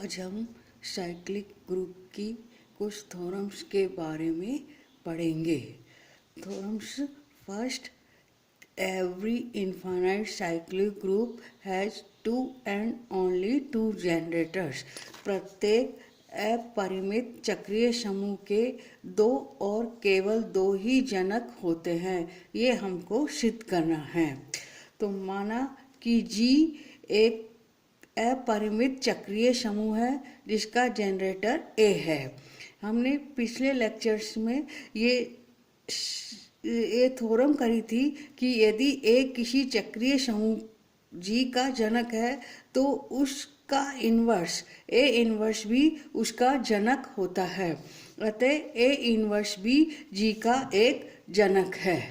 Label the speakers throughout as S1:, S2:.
S1: आज हम cyclic group की कुछ थ्योरम्स के बारे में पढ़ेंगे। Theorems first, every infinite cyclic group has two and only two generators। प्रत्येक अपरिमित चक्रीय समूह के दो और केवल दो ही जनक होते हैं। ये हमको सिद्ध करना है। तो माना कि G एक अपरिमित चक्रीय समूह है जिसका जनरेटर A है। हमने पिछले लेक्चर्स में ये थ्योरम करी थी कि यदि A किसी चक्रीय समूह G का जनक है तो उसका इन्वर्स A इन्वर्स भी उसका जनक होता है। अतः A इन्वर्स भी G का एक जनक है।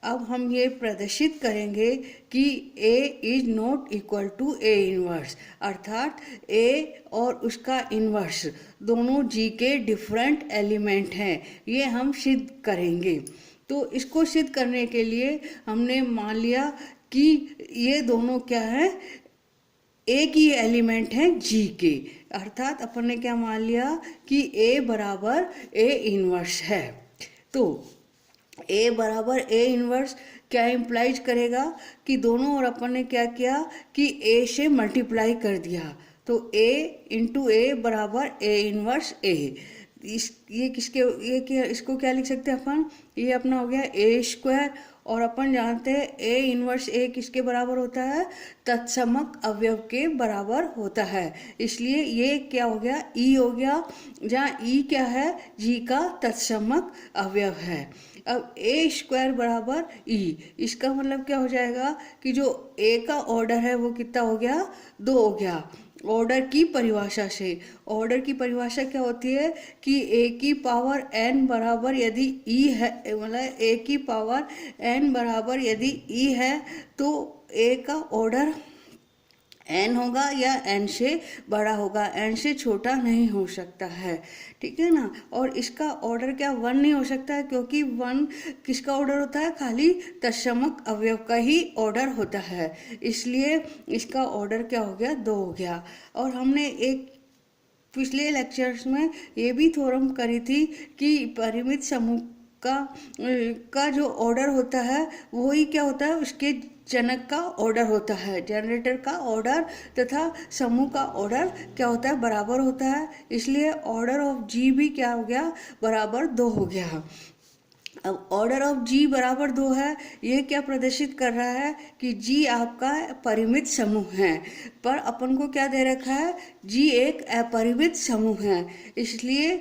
S1: अब हम ये प्रदर्शित करेंगे कि A is not equal to A inverse, अर्थात A और उसका इन्वर्स दोनों G के डिफरेंट एलिमेंट हैं। ये हम सिद्ध करेंगे। तो इसको सिद्ध करने के लिए हमने मान लिया कि ये दोनों क्या है, एक ही एलिमेंट है G के, अर्थात अपन ने क्या मान लिया कि A बराबर A इन्वर्स है। तो A बराबर A इन्वर्स क्या इम्प्लाइज करेगा कि दोनों और अपन ने क्या किया कि A से मल्टीप्लाई कर दिया। तो A इंटू A बराबर A इन्वर्स A। इसको क्या लिख सकते हैं अपन, ये अपना हो गया A स्क्वायर। और अपन जानते हैं A इन्वर्स A किसके बराबर होता है, तत्समक अवयव के बराबर होता है। इसलिए ये क्या हो गया, E हो गया, जहाँ E क्या है, G का तत्समक अवयव है। अब A स्क्वायर बराबर E, इसका मतलब क्या हो जाएगा कि जो A का ऑर्डर है वो कितना हो गया, 2 हो गया। ऑर्डर की परिभाषा से, ऑर्डर की परिभाषा क्या होती है कि A की पावर n बराबर यदि E है, मतलब A की पावर n बराबर यदि E है तो A का ऑर्डर n होगा या n से बड़ा होगा, n से छोटा नहीं हो सकता है। ठीक है ना। और इसका ऑर्डर क्या 1 नहीं हो सकता है, क्योंकि 1 किसका ऑर्डर होता है, खाली तत्समक अवयव का ही ऑर्डर होता है। इसलिए इसका ऑर्डर क्या हो गया, 2 हो गया। और हमने एक पिछले लेक्चर्स में ये भी थ्योरम करी थी कि परिमित समूह का जो ऑर्डर होता है वही क्या होता है, उसके जनक का ऑर्डर होता है। जनरेटर का ऑर्डर तथा समूह का ऑर्डर क्या होता है, बराबर होता है। इसलिए ऑर्डर ऑफ G भी क्या हो गया, बराबर 2 हो गया। अब ऑर्डर ऑफ G बराबर 2 है, ये क्या प्रदर्शित कर रहा है कि G आपका परिमित समूह है। पर अपन को क्या दे रखा है, G एक अपरिमित समूह है। इसलिए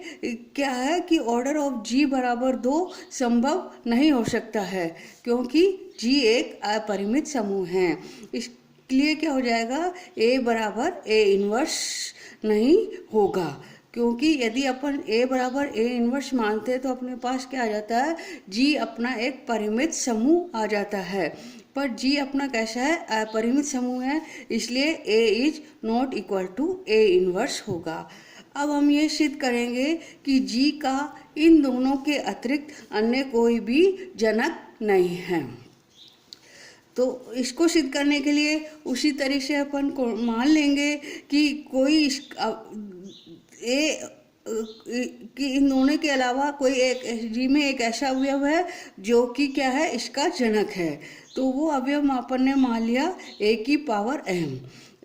S1: क्या है कि ऑर्डर ऑफ G बराबर 2 संभव नहीं हो सकता है, क्योंकि G एक अपरिमित समूह है। इसलिए क्या हो जाएगा, A बराबर A इन्वर्स नहीं होगा, क्योंकि यदि अपन A बराबर A इन्वर्स मानते हैं तो अपने पास क्या आ जाता है, G अपना एक परिमित समूह आ जाता है। पर G अपना कैसा है, अपरिमित समूह है, इसलिए A is not equal to A inverse होगा। अब हम ये सिद्ध करेंगे कि G का इन दोनों के अतिरिक्त अन्य कोई भी जनक नहीं है। तो इसको सिद्ध करने के लिए उसी तरीके से अपन को मान लेंगे कि कोई कि इन दोनों के अलावा कोई एक G में एक ऐसा अवयव है जो कि क्या है, इसका जनक है। तो वो अवयव अपन ने मान लिया A की पावर m,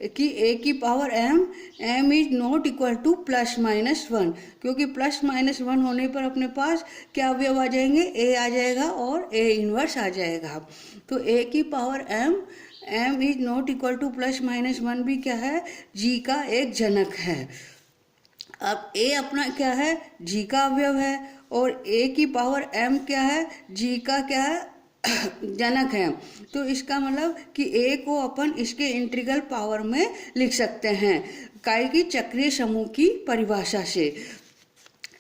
S1: कि A की power m is not equal two plus minus 1, क्योंकि प्लस माइनस 1 होने पर अपने पास क्या अवयव आ जाएंगे, A आ जाएगा और A इन्वर्स आ जाएगा। तो A की power m is not equal two plus minus 1 भी क्या है, G का एक जनक है। अब A अपना क्या है, G का अवयव है, और A की पावर m क्या है, G का क्या है, जनक है। तो इसका मतलब कि A को अपन इसके इंटीग्रल पावर में लिख सकते हैं, काय की चक्रीय समूह की परिभाषा से।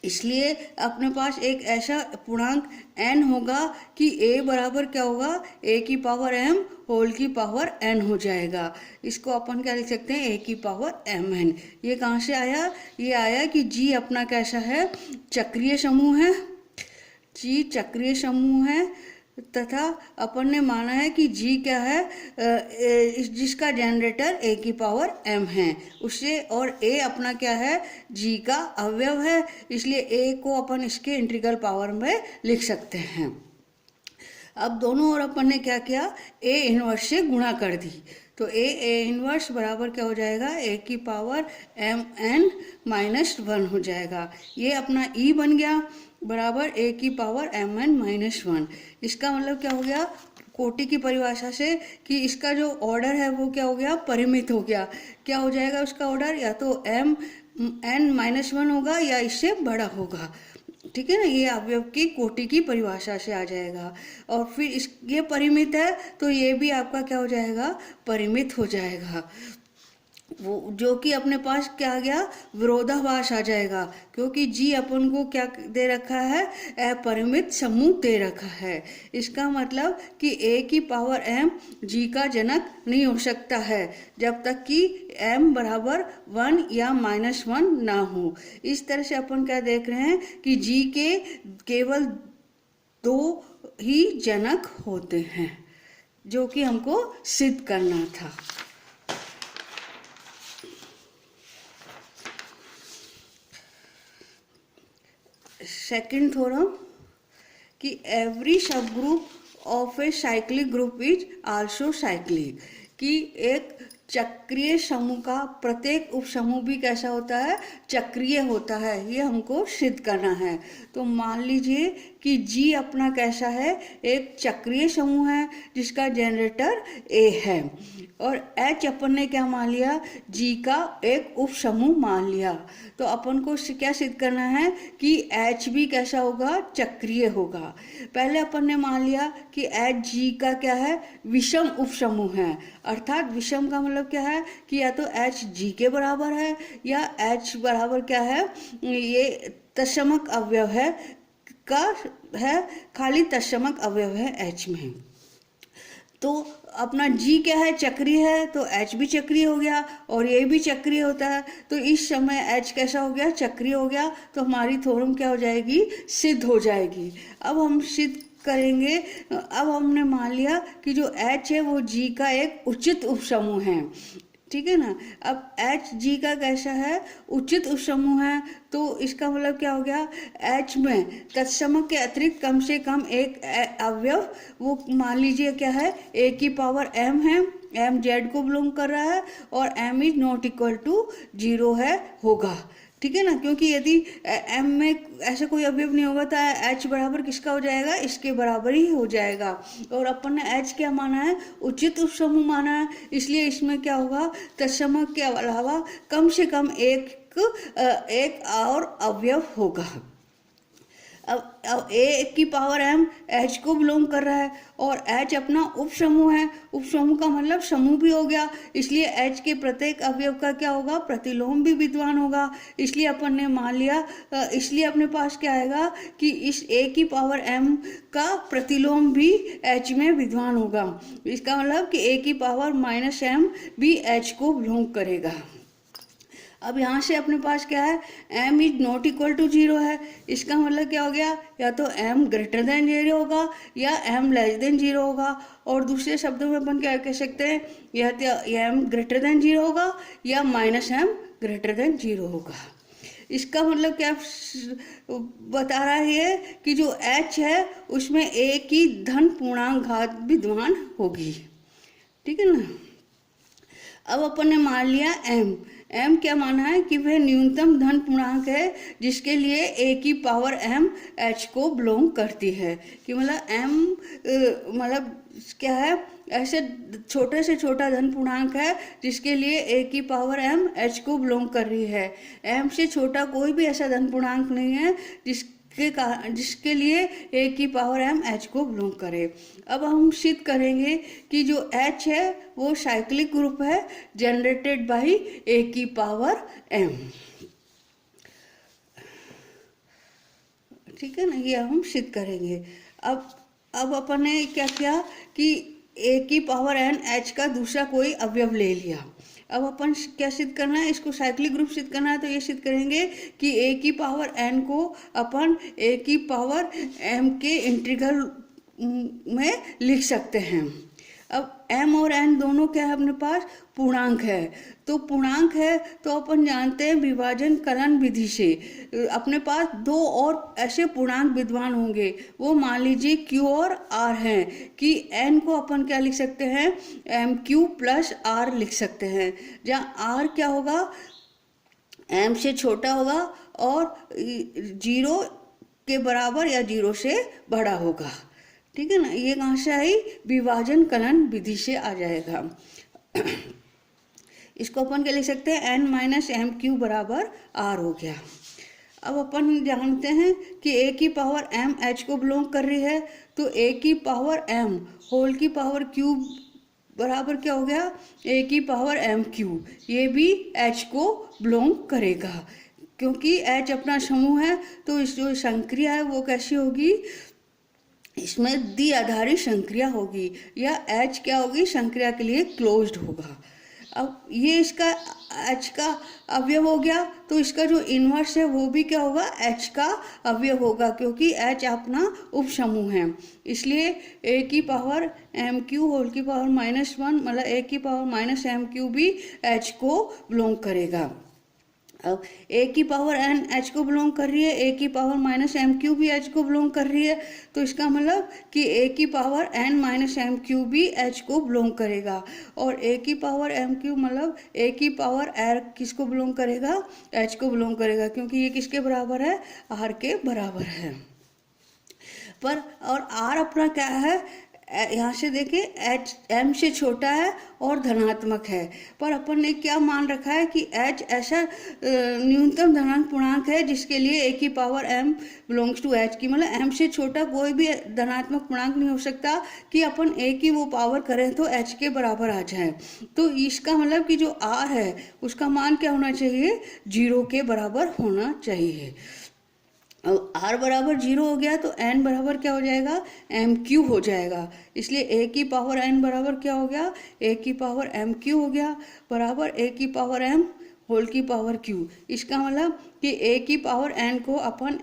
S1: इसलिए अपने पास एक ऐसा पूर्णांक n होगा कि A बराबर क्या होगा, A की पावर m होल की पावर n हो जाएगा। इसको अपन क्या लिख सकते हैं, A की पावर mn। ये कहाँ से आया, ये आया कि G अपना कैसा है, चक्रीय समूह है। G चक्रीय समूह है, तथा अपन ने माना है कि जी क्या है, जिसका जनरेटर ए की पावर m है उससे, और a अपना क्या है, जी का अवयव है, इसलिए a को अपन इसके इंटीग्रल पावर में लिख सकते हैं। अब दोनों ओर अपन ने क्या किया, a इनवर्स से गुणा कर दी, तो a इनवर्स बराबर क्या हो जाएगा, a की पावर mn -1 हो जाएगा। ये अपना e बन गया बराबर a की पावर mn -1। इसका मतलब क्या हो गया, कोटि की परिभाषा से कि इसका जो ऑर्डर है वो क्या हो गया, परिमित हो गया। क्या हो जाएगा उसका ऑर्डर, या तो m n-1 होगा या इससे बड़ा होगा। ठीक है ना, ये अवयव की कोटि की परिभाषा से आ जाएगा। और फिर इस ये परिमित है तो ये भी आपका क्या हो जाएगा, परिमित हो जाएगा। वो जो कि अपने पास क्या आ गया, विरोधाभास आ जाएगा, क्योंकि जी अपन को क्या दे रखा है, अपरिमित समूह दे रखा है। इसका मतलब कि a की पावर m जी का जनक नहीं हो सकता है जब तक कि m बराबर 1 या -1 ना हो। इस तरह से अपन क्या देख रहे हैं कि जी के केवल 2 ही जनक होते हैं, जो कि हमको सिद्ध करना था। सेकंड थ्योरम कि एवरी सब group of a cyclic group is also cyclic, कि एक चक्रीय समूह का प्रत्येक उपसमूह भी कैसा होता है, चक्रीय होता है। ये हमको सिद्ध करना है। तो मान लीजिए कि जी अपना कैसा है, एक चक्रीय समूह है जिसका जनरेटर ए है, और एच अपन ने क्या मान लिया, जी का एक उपसमूह मान लिया। तो अपन को क्या सिद्ध करना है कि एच भी कैसा होगा, चक्रीय होगा। पहले अपन ने मान लिया कि एच जी का क्या है, विषम उपसमूह है। अर्थात विषम का मतलब क्या है कि या तो एच जी के बराबर है या एच बराबर क्या है, ये तत्समक अवयव है का है, खाली तत्समक अवयव है एच में। तो अपना जी क्या है, चक्रीय है, तो एच भी चक्रीय हो गया और ये भी चक्रीय होता है। तो इस समय एच कैसा हो गया, चक्रीय हो गया। तो हमारी थ्योरम क्या हो जाएगी, सिद्ध हो जाएगी। अब हम सिद्ध करेंगे। अब हमने मान लिया कि जो एच है वो जी का एक उचित उपसमूह है। ठीक है ना। अब एच जी का कैसा है, उचित उपसमूह है। तो इसका मतलब क्या हो गया, एच में तत्समक के अतिरिक्त कम से कम एक अवयव, वो मान लीजिए क्या है, ए की पावर m है, m z को बिलोंग कर रहा है और m is not equal to 0 है, होगा। ठीक है ना, क्योंकि यदि m में ऐसा कोई अवयव नहीं होगा तो h बराबर किसका हो जाएगा, इसके बराबर ही हो जाएगा। और अपन ने h क्या माना है, उचित उपसमूह माना है, इसलिए इसमें क्या होगा, तत्समक के अलावा कम से कम एक और अवयव होगा। अब ए की पावर m एच को बिलोंग कर रहा है और एच अपना उपसमूह है। उपसमूह का मतलब समूह भी हो गया, इसलिए एच के प्रत्येक अवयव का क्या होगा, प्रतिलोम भी विद्यमान होगा। इसलिए अपन ने मान लिया, इसलिए अपने पास क्या आएगा कि इस ए की पावर m का प्रतिलोम भी एच में विद्यमान होगा। इसका मतलब कि ए की पावर -m भी एच को बिलोंग करेगा। अब यहाँ से अपने पास क्या है, m is not equal to 0 है। इसका मतलब क्या हो गया, या तो m ग्रेटर देन 0 होगा या m लेस देन 0 होगा। और दूसरे शब्दों में अपन क्या कह सकते हैं, या तो m ग्रेटर देन 0 होगा या -m ग्रेटर देन 0 होगा। इसका मतलब क्या बता रहा है कि जो h है उसमें a की धन पूर्णांक घात विद्यमान होगी। ठीक है ना। अब अपन ने मान लिया m क्या माना है कि वह न्यूनतम धन पूर्णांक है जिसके लिए a की पावर m h को बिलोंग करती है। कि मतलब m मतलब क्या है, ऐसे छोटे से छोटा धन पूर्णांक है जिसके लिए a की पावर m h को बिलोंग कर रही है। m से छोटा कोई भी ऐसा धन पूर्णांक नहीं है जिसके लिए a की पावर m h को बिलोंग करे। अब हम सिद्ध करेंगे कि जो h है वो साइक्लिक ग्रुप है जनरेटेड बाय a की पावर m। ठीक है ना, ये हम सिद्ध करेंगे। अब अपन ने क्या किया कि a की पावर n h का दूसरा कोई अवयव ले लिया। अब अपन क्या सिद्ध करना है, इसको साइक्लिक ग्रुप सिद्ध करना है। तो ये सिद्ध करेंगे कि a की पावर n को अपन a की पावर m के इंटीग्रल में लिख सकते हैं। अब m और n दोनों क्या है अपने पास, पूर्णांक है। तो पूर्णांक है तो अपन जानते हैं विभाजन कलन विधि से अपने पास दो और ऐसे पूर्णांक विद्यमान होंगे, वो मान लीजिए q और r हैं, कि n को अपन क्या लिख सकते हैं, mq प्लस r लिख सकते हैं, जहाँ r क्या होगा, m से छोटा होगा और 0 के बराबर या 0 से बड़ा होगा। ठीक है ना, ये कहाँ से आई, विभाजन कलन विधि से आ जाएगा। इसको अपन क्या लिख सकते हैं, n माइनस एम क्यू बराबर r हो गया। अब अपन जानते हैं कि a की पावर m h को बिलोंग कर रही है, तो a की पावर m होल की पावर q बराबर क्या हो गया, a की पावर एम क्यू, ये भी h को बिलोंग करेगा। क्योंकि h अपना समूह है तो इस जो संक्रिया है वो कैसी होगी, इसमें द्विआधारी संक्रिया होगी, या H क्या होगी, संक्रिया के लिए क्लोज्ड होगा। अब ये इसका H का अवयव हो गया, तो इसका जो इन्वर्स है वो भी क्या होगा, H का अवयव होगा, क्योंकि H अपना उपसमूह है। इसलिए a की पावर एम क्यू होल की पावर -1 मतलब a की पावर माइनस एम क्यू भी H को बिलोंग करेगा। अब a की पावर n h को बिलोंग कर रही है, a की पावर माइनस एम क्यू भी h को बिलोंग कर रही है, तो इसका मतलब कि a की power n minus M Q भी h को बिलोंग करेगा। और a की पावर एम क्यू मतलब a की पावर r किसको बिलोंग करेगा, h को बिलोंग करेगा, क्योंकि ये किसके बराबर है, r के बराबर है। पर और r अपना क्या है, यहाँ से देखिए h m से छोटा है और धनात्मक है, पर अपन ने क्या मान रखा है कि h ऐसा न्यूनतम धनात्मक पूर्णांक है जिसके लिए a की power m belongs to h की, मतलब m से छोटा कोई भी धनात्मक पूर्णांक नहीं हो सकता कि अपन a की वो पावर करें तो h के बराबर आ जाए। तो इसका मतलब कि जो r है उसका मान क्या होना चाहिए, 0 के बराबर होना चाहिए। अब r बराबर 0 हो गया तो n बराबर क्या हो जाएगा, एम क्यू हो जाएगा। इसलिए a की पावर n बराबर क्या हो गया, a की पावर एम क्यू हो गया, बराबर a की पावर m होल की पावर q। इसका मतलब कि a की पावर n को अपन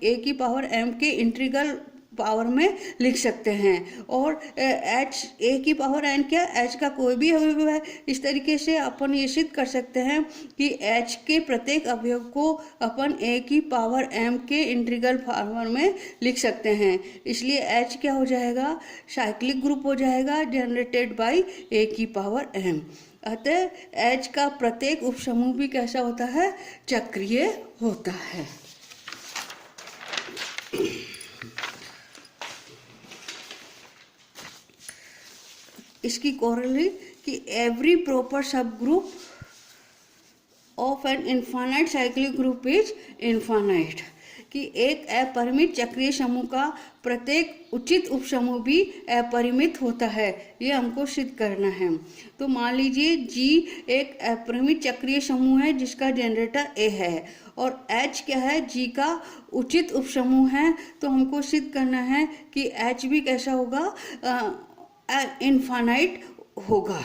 S1: a की पावर m के इंटीग्रल पावर में लिख सकते हैं, और h a की पावर n क्या, h का कोई भी अवयव है। इस तरीके से अपन ये सिद्ध कर सकते हैं कि h के प्रत्येक अवयव को अपन a की पावर m के इंटीग्रल फॉर्म में लिख सकते हैं। इसलिए h क्या हो जाएगा, साइक्लिक ग्रुप हो जाएगा जनरेटेड बाय a की पावर m। अतः h का प्रत्येक उपसमूह भी कैसा होता है, चक्रीय होता है। इसकी कोरोलरी कि एवरी प्रॉपर सब group of an infinite cyclic group is infinite, कि एक अपरिमित चक्रीय समूह का प्रत्येक उचित उपसमूह भी अपरिमित होता है, ये हमको सिद्ध करना है। तो मान लीजिए G एक अपरिमित चक्रीय समूह है जिसका जनरेटर A है, और H क्या है, G का उचित उपसमूह है, तो हमको सिद्ध करना है कि H भी कैसा होगा, इनफाइनाइट होगा।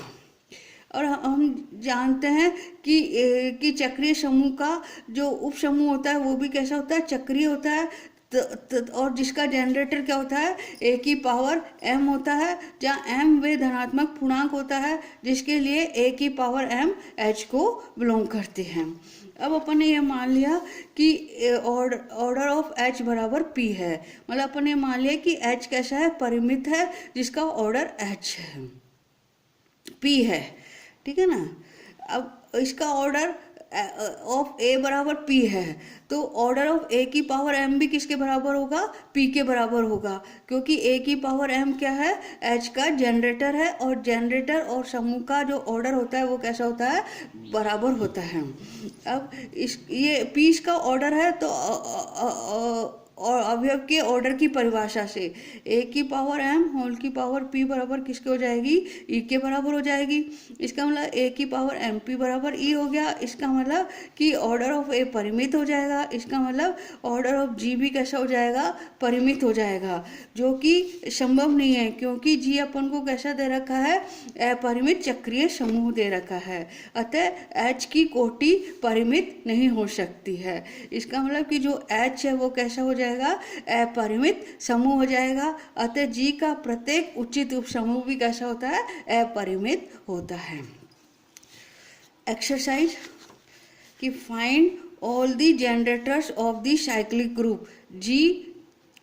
S1: और हम जानते हैं कि चक्रीय समूह का जो उपसमूह होता है वो भी कैसा होता है, चक्रीय होता है। और जिसका जनरेटर क्या होता है, a की पावर m होता है, जहाँ m वे धनात्मक पूर्णांक होता है जिसके लिए a की पावर m h को बिलोंग करते हैं। अब अपन ने ये मान लिया कि ऑर्डर ऑफ h बराबर p है, मतलब अपन ने मान लिया कि h कैसा है, परिमित है जिसका ऑर्डर h है, p है, ठीक है ना। अब इसका ऑर्डर ऑफ a बराबर p है, तो ऑर्डर ऑफ a की पावर m भी किसके बराबर होगा, p के बराबर होगा, क्योंकि a की पावर m क्या है, h का जनरेटर है, और जनरेटर और समूह का जो ऑर्डर होता है वो कैसा होता है, बराबर होता है। अब ये p इसका ऑर्डर है, तो और अवयव के ऑर्डर की परिभाषा से a की पावर m होल की पावर p बराबर किसके हो जाएगी, e के बराबर हो जाएगी। इसका मतलब a की पावर mp बराबर e हो गया। इसका मतलब कि ऑर्डर ऑफ a परिमित हो जाएगा। इसका मतलब ऑर्डर ऑफ g भी कैसा हो जाएगा, परिमित हो जाएगा, जो कि संभव नहीं है, क्योंकि g अपन को कैसा दे रखा है, अपरिमित चक्रीय समूह दे रखा है। अतः h की कोटि परिमित नहीं हो सकती है। इसका मतलब कि जो h है वो कैसा हो जाएगा, जाएगा, अपरिमित समूह हो जाएगा। अतः जी का प्रत्येक उचित उपसमूह भी कैसा होता है, अपरिमित होता है। एक्सरसाइज कि find all the generators of the cyclic group. G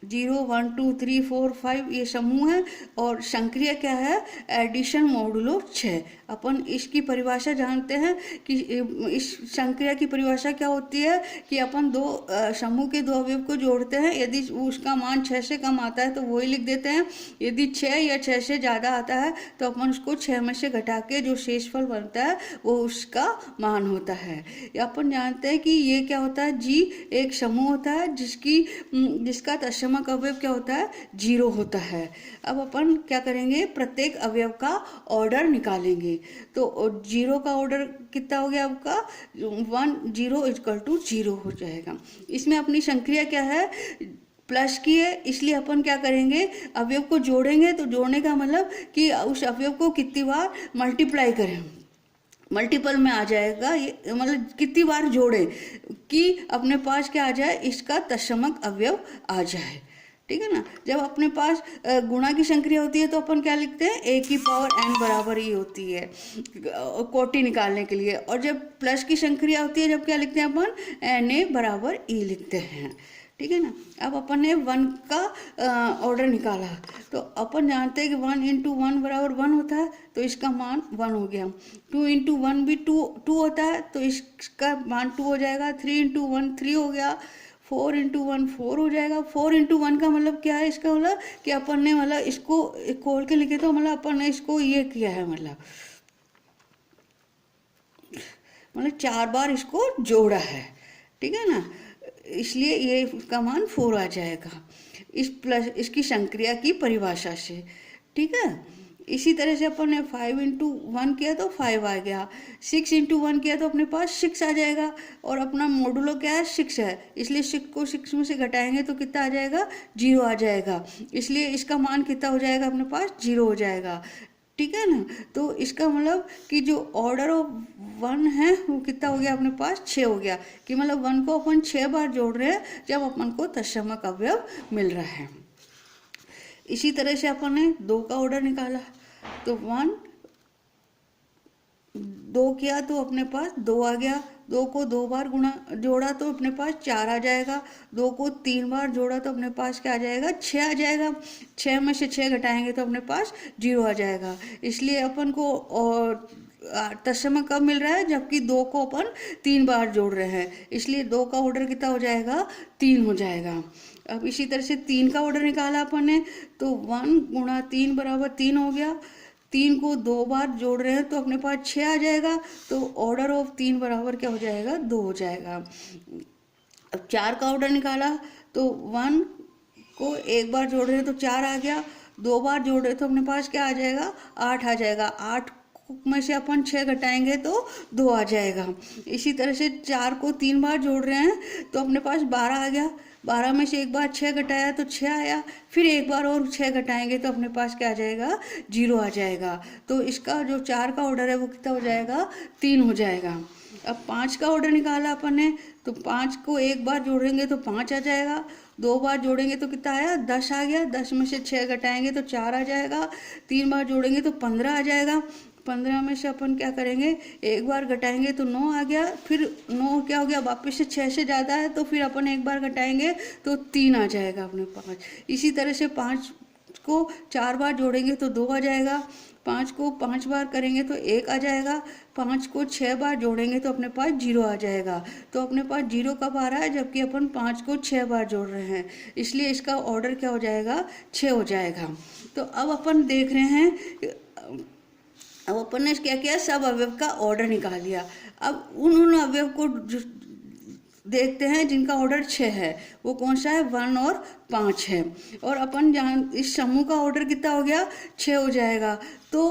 S1: 0 1 2 3 4 5 ये समूह है और संक्रिया क्या है, एडिशन मोडुलो 6। अपन इसकी परिभाषा जानते हैं कि इस संक्रिया की परिभाषा क्या होती है कि अपन दो समूह के दो अवयव को जोड़ते हैं, यदि उसका मान 6 से कम आता है तो वही लिख देते हैं, यदि 6 या 6 से ज़्यादा आता है तो अपन उसको 6 में से घटा के जो शेषफल बनता है वो उसका मान होता है। अपन जानते हैं कि ये क्या होता है, जी एक समूह होता है जिसका तत्समक अवयव क्या होता है, 0 होता है। अब अपन क्या करेंगे, प्रत्येक अवयव का ऑर्डर निकालेंगे। तो 0 का ऑर्डर कितना हो गया आपका, 1 0 इक्वल टू 0 हो जाएगा। इसमें अपनी संक्रिया क्या है, प्लस की है, इसलिए अपन क्या करेंगे, अवयव को जोड़ेंगे। तो जोड़ने का मतलब कि उस अवयव को कितनी बार मल्टीप्लाई करें, मल्टीपल में आ जाएगा, ये मतलब कितनी बार जोड़े कि अपने पास क्या आ जाए, इसका तत्समक अवयव आ जाए। ठीक है ना। जब अपने पास गुणा की संक्रिया होती है तो अपन क्या लिखते हैं, a की पावर n बराबर ही होती है कोटि निकालने के लिए। और जब प्लस की संक्रिया होती है जब क्या लिखते हैं अपन, na बराबर e लिखते हैं। ठीक है ना। अब अपन ने 1 का ऑर्डर निकाला तो अपन जानते हैं कि 1 इंटू 1 बराबर 1 होता है, तो इसका मान 1 हो गया। 2 इंटू 1 भी 2 होता है, तो इसका मान 2 हो जाएगा। 3 इंटू 1 3 हो गया। 4 इंटू 1 4 हो जाएगा। 4 इंटू 1 का मतलब क्या है, इसका मतलब कि अपन ने मतलब इसको खोल के लिखे तो मतलब अपन ने इसको ये किया है, मतलब 4 बार इसको जोड़ा है। ठीक है ना, इसलिए ये इसका मान 4 आ जाएगा इसकी संक्रिया की परिभाषा से। ठीक है। इसी तरह से अपन ने 5 इंटू 1 किया तो 5 आ गया। 6 इंटू 1 किया तो अपने पास 6 आ जाएगा। और अपना मोडुलो क्या है, 6 है, इसलिए 6 को 6 में से घटाएंगे तो कितना आ जाएगा, 0 आ जाएगा। इसलिए इसका मान कितना हो जाएगा, अपने पास 0 हो जाएगा। ठीक है ना। तो इसका मतलब कि जो ऑर्डर ऑफ 1 है वो कितना हो गया, अपने पास 6 हो गया। कि मतलब 1 को अपन 6 बार जोड़ रहे हैं जब अपन को तत्समक अवयव मिल रहा है। इसी तरह से अपन ने 2 का ऑर्डर निकाला तो 2 किया तो अपने पास 2 आ गया। 2 को 2 बार जोड़ा तो अपने पास 4 आ जाएगा। 2 को 3 बार जोड़ा तो अपने पास क्या आ जाएगा, 6 आ जाएगा। 6 में से 6 घटाएंगे तो अपने पास 0 आ जाएगा। इसलिए अपन को तत्समक कब मिल रहा है, जबकि 2 को अपन 3 बार जोड़ रहे हैं, इसलिए 2 का ऑर्डर कितना हो जाएगा, 3 हो जाएगा। अब इसी तरह से 3 का ऑर्डर निकाला अपन ने तो 1 गुणा 3 बराबर 3 हो गया। 3 को 2 बार जोड़ रहे हैं तो अपने पास 6 आ जाएगा। तो ऑर्डर ऑफ 3 बराबर क्या हो जाएगा, 2 हो जाएगा। अब 4 का ऑर्डर निकाला तो 1 को 1 बार जोड़ रहे हैं तो 4 आ गया। 2 बार जोड़ रहे तो अपने पास क्या आ जाएगा, 8 आ जाएगा। 8 में से अपन 6 घटाएंगे तो 2 आ जाएगा। इसी तरह से 4 को 3 बार जोड़ रहे हैं तो अपने पास 12 आ गया। 12 में से 1 बार 6 घटाया तो 6 आया। फिर 1 बार और 6 घटाएंगे तो अपने पास क्या आ जाएगा, 0 आ जाएगा। तो इसका जो 4 का ऑर्डर है वो कितना हो जाएगा, 3 हो जाएगा। अब 5 का ऑर्डर निकाला अपन ने तो 5 को 1 बार जोड़ेंगे तो 5 आ जाएगा। 2 बार जोड़ेंगे तो कितना आया, 10 आ गया। 10 में से 6 घटाएंगे तो 4 आ जाएगा। 3 बार जोड़ेंगे तो 15 आ जाएगा। 15 में से अपन क्या करेंगे, 1 बार घटाएंगे तो 9 आ गया। फिर 9 क्या हो गया, वापस से 6 से ज़्यादा है तो फिर अपन 1 बार घटाएंगे तो 3 आ जाएगा अपने पास। इसी तरह से 5 को 4 बार जोड़ेंगे तो 2 आ जाएगा। 5 को 5 बार करेंगे तो 1 आ जाएगा। 5 को 6 बार जोड़ेंगे तो अपने पास 0 आ जाएगा। तो अपने पास 0 कब आ रहा है, जबकि अपन 5 को 6 बार जोड़ रहे हैं, इसलिए इसका ऑर्डर क्या हो जाएगा, 6 हो जाएगा। तो अब अपन देख रहे हैं, अब अपन ने क्या किया, सब अवयव का ऑर्डर निकाल लिया। अब उन अवयव को देखते हैं जिनका ऑर्डर 6 है, वो कौन सा है, 1 और 5 है। और अपन इस समूह का ऑर्डर कितना हो गया, 6 हो जाएगा। तो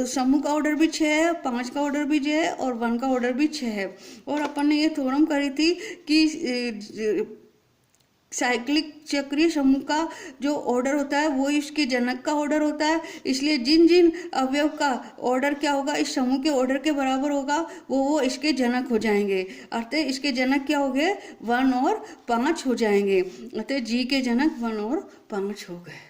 S1: समूह का ऑर्डर भी 6 है, 5 का ऑर्डर भी 6 है और 1 का ऑर्डर भी 6 है। और अपन ने ये थ्योरम करी थी कि साइक्लिक चक्रीय समूह का जो ऑर्डर होता है वो इसके जनक का ऑर्डर होता है। इसलिए जिन जिन अवयव का ऑर्डर क्या होगा, इस समूह के ऑर्डर के बराबर होगा, वो इसके जनक हो जाएंगे। अतः इसके जनक क्या हो गए, 1 और 5 हो जाएंगे। अतः जी के जनक 1 और 5 हो गए।